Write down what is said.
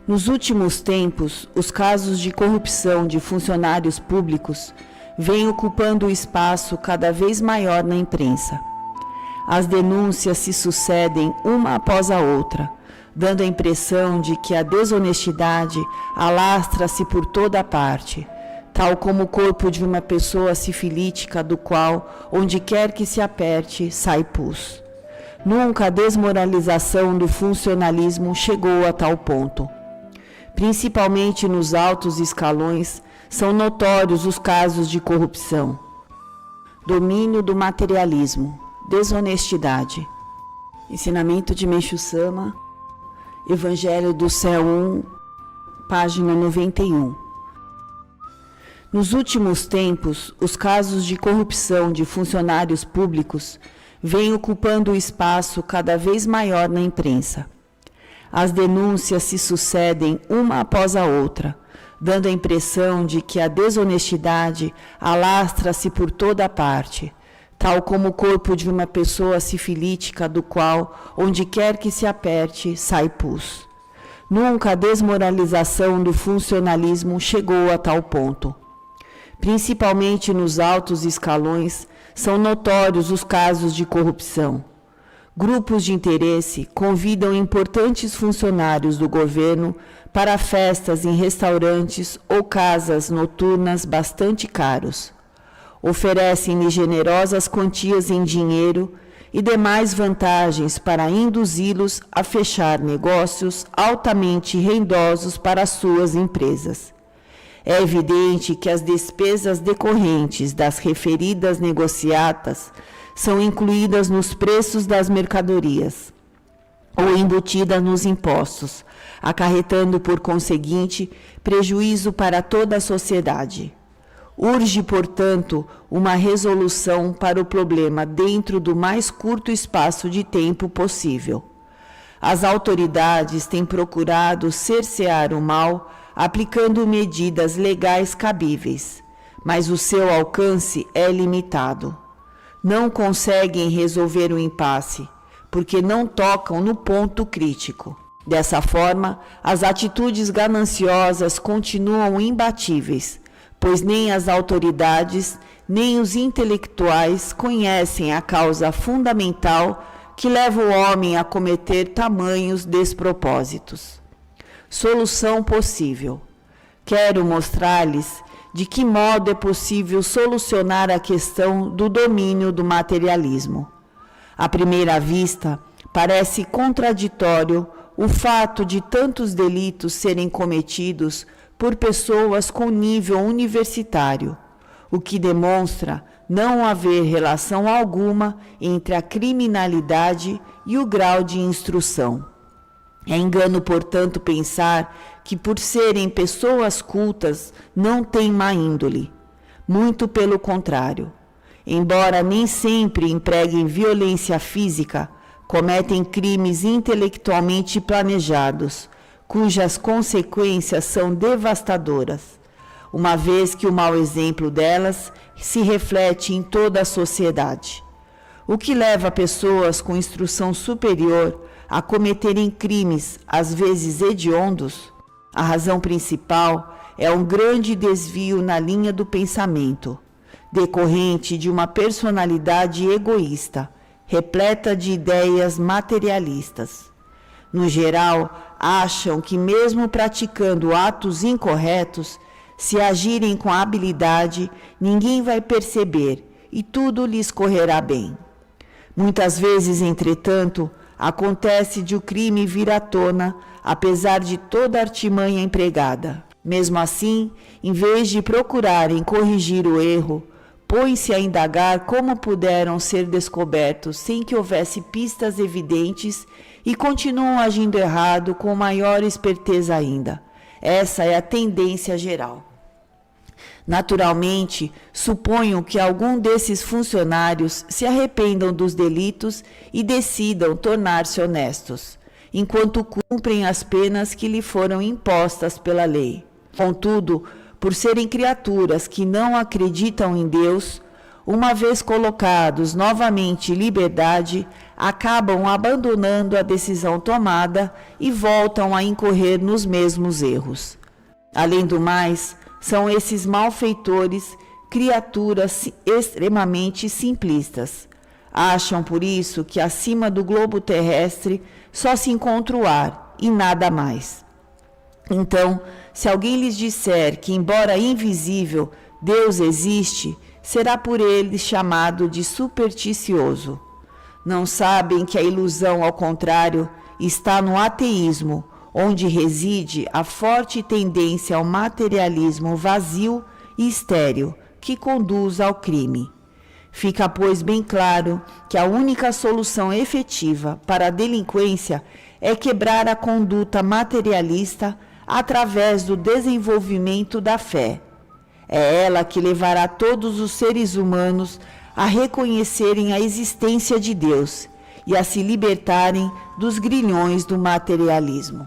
Nos últimos tempos, os casos de corrupção de funcionários públicos vêm ocupando um espaço cada vez maior na imprensa. As denúncias se sucedem uma após a outra, dando a impressão de que a desonestidade alastra-se por toda parte, tal como o corpo de uma pessoa sifilítica do qual, onde quer que se aperte, sai pus. Nunca a desmoralização do funcionalismo chegou a tal ponto. Principalmente nos altos escalões, são notórios os casos de corrupção. Domínio do materialismo, desonestidade. Ensinamento de Meixo Sama, Evangelho do Céu 1, página 91. Nos últimos tempos, os casos de corrupção de funcionários públicos vêm ocupando um espaço cada vez maior na imprensa. As denúncias se sucedem uma após a outra, dando a impressão de que a desonestidade alastra-se por toda parte, tal como o corpo de uma pessoa sifilítica do qual, onde quer que se aperte, sai pus. Nunca a desmoralização do funcionalismo chegou a tal ponto. Principalmente nos altos escalões, são notórios os casos de corrupção. Grupos de interesse convidam importantes funcionários do governo para festas em restaurantes ou casas noturnas bastante caros. Oferecem-lhe generosas quantias em dinheiro e demais vantagens para induzi-los a fechar negócios altamente rendosos para as suas empresas. É evidente que as despesas decorrentes das referidas negociatas são incluídas nos preços das mercadorias ou embutidas nos impostos, acarretando, por conseguinte, prejuízo para toda a sociedade. Urge, portanto, uma resolução para o problema dentro do mais curto espaço de tempo possível. As autoridades têm procurado cercear o mal, aplicando medidas legais cabíveis, mas o seu alcance é limitado. Não conseguem resolver o impasse, porque não tocam no ponto crítico. Dessa forma, as atitudes gananciosas continuam imbatíveis, pois nem as autoridades, nem os intelectuais conhecem a causa fundamental que leva o homem a cometer tamanhos despropósitos. Solução possível. Quero mostrar-lhes de que modo é possível solucionar a questão do domínio do materialismo. À primeira vista, parece contraditório o fato de tantos delitos serem cometidos por pessoas com nível universitário, o que demonstra não haver relação alguma entre a criminalidade e o grau de instrução. É engano, portanto, pensar que, por serem pessoas cultas, não têm má índole. Muito pelo contrário. Embora nem sempre empreguem violência física, cometem crimes intelectualmente planejados, cujas consequências são devastadoras, uma vez que o mau exemplo delas se reflete em toda a sociedade. O que leva pessoas com instrução superior a cometerem crimes, às vezes hediondos? A razão principal é um grande desvio na linha do pensamento, decorrente de uma personalidade egoísta, repleta de ideias materialistas. No geral, acham que mesmo praticando atos incorretos, se agirem com habilidade, ninguém vai perceber e tudo lhes correrá bem. Muitas vezes, entretanto, acontece de o crime vir à tona, apesar de toda a artimanha empregada. Mesmo assim, em vez de procurarem corrigir o erro, põem-se a indagar como puderam ser descobertos sem que houvesse pistas evidentes e continuam agindo errado com maior esperteza ainda. Essa é a tendência geral. Naturalmente, suponho que algum desses funcionários se arrependam dos delitos e decidam tornar-se honestos, enquanto cumprem as penas que lhe foram impostas pela lei. Contudo, por serem criaturas que não acreditam em Deus, uma vez colocados novamente em liberdade, acabam abandonando a decisão tomada e voltam a incorrer nos mesmos erros. Além do mais, são esses malfeitores criaturas extremamente simplistas. Acham, por isso, que acima do globo terrestre só se encontra o ar e nada mais. Então, se alguém lhes disser que, embora invisível, Deus existe, será por eles chamado de supersticioso. Não sabem que a ilusão, ao contrário, está no ateísmo, onde reside a forte tendência ao materialismo vazio e estéril, que conduz ao crime. Fica, pois, bem claro que a única solução efetiva para a delinquência é quebrar a conduta materialista através do desenvolvimento da fé. É ela que levará todos os seres humanos a reconhecerem a existência de Deus e a se libertarem dos grilhões do materialismo.